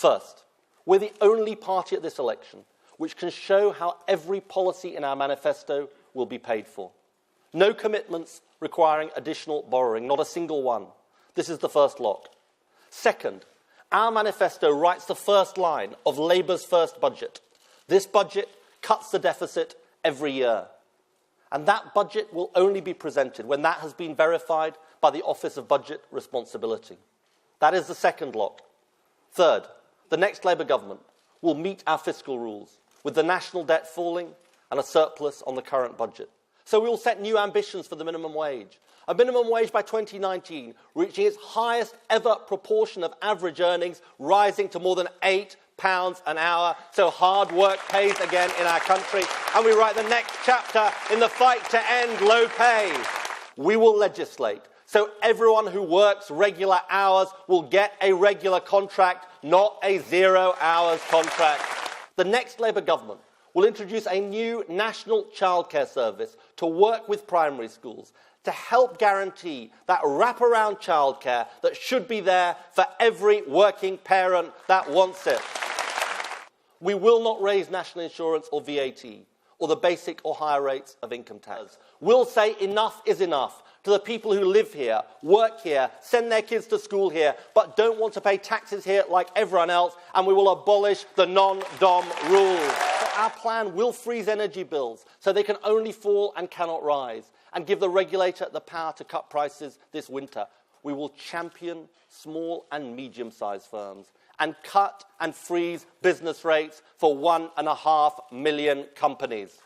First, we're the only party at this election which can show how every policy in our manifesto will be paid for. No commitments requiring additional borrowing, not a single one. This is the first lot. Second, our manifesto writes the first line of Labour's first budget. This budget cuts the deficit every year. And that budget will only be presented when that has been verified by the Office of Budget Responsibility. That is the second lot. Third, the next Labour government will meet our fiscal rules, with the national debt falling and a surplus on the current budget. So we will set new ambitions for the minimum wage. A minimum wage by 2019 reaching its highest ever proportion of average earnings, rising to more than £8 an hour, so hard work pays again in our country. And we write the next chapter in the fight to end low pay. We will legislate so everyone who works regular hours will get a regular contract, not a 0 hours contract. The next Labour government will introduce a new national childcare service to work with primary schools to help guarantee that wraparound childcare that should be there for every working parent that wants it. We will not raise national insurance or VAT, or the basic or higher rates of income tax. We'll say enough is enough to the people who live here, work here, send their kids to school here, but don't want to pay taxes here like everyone else, and we will abolish the non-dom rule. Our plan will freeze energy bills so they can only fall and cannot rise, and give the regulator the power to cut prices this winter. We will champion small and medium-sized firms and cut and freeze business rates for 1.5 million companies.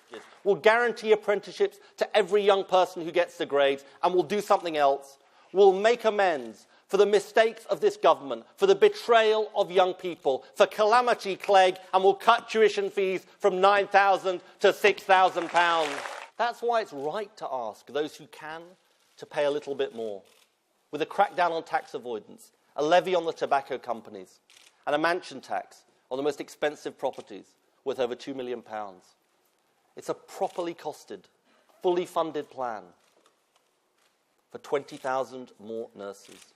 We'll guarantee apprenticeships to every young person who gets the grades, and we'll do something else. We'll make amends for the mistakes of this government, for the betrayal of young people, for Calamity Clegg, and we'll cut tuition fees from £9,000 to £6,000. That's why it's right to ask those who can to pay a little bit more. With a crackdown on tax avoidance, a levy on the tobacco companies, and a mansion tax on the most expensive properties worth over £2 million. It's a properly costed, fully funded plan for 20,000 more nurses,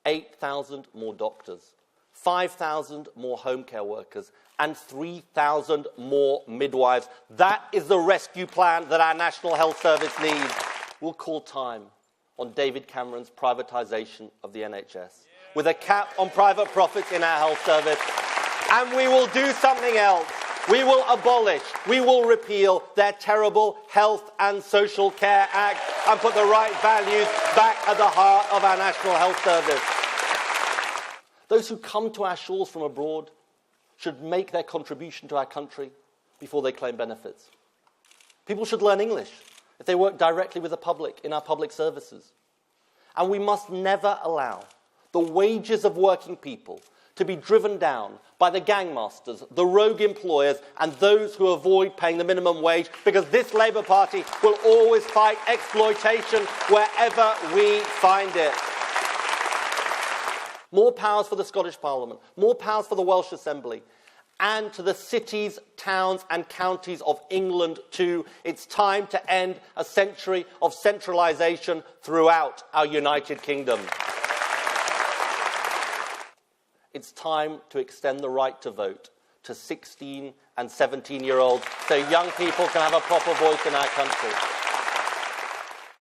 8,000 more doctors, 5,000 more home care workers, and 3,000 more midwives. That is the rescue plan that our National Health Service needs. We'll call time on David Cameron's privatisation of the NHS, with a cap on private profits in our health service. And we will do something else. We will abolish, we will repeal their terrible Health and Social Care Act and put the right values back at the heart of our National Health Service. Those who come to our shores from abroad should make their contribution to our country before they claim benefits. People should learn English if they work directly with the public in our public services. And we must never allow the wages of working people to be driven down by the gangmasters, the rogue employers, and those who avoid paying the minimum wage, because this Labour Party will always fight exploitation wherever we find it. More powers for the Scottish Parliament, more powers for the Welsh Assembly, and to the cities, towns and counties of England too. It's time to end a century of centralisation throughout our United Kingdom. It's time to extend the right to vote to 16 and 17-year-olds so young people can have a proper voice in our country.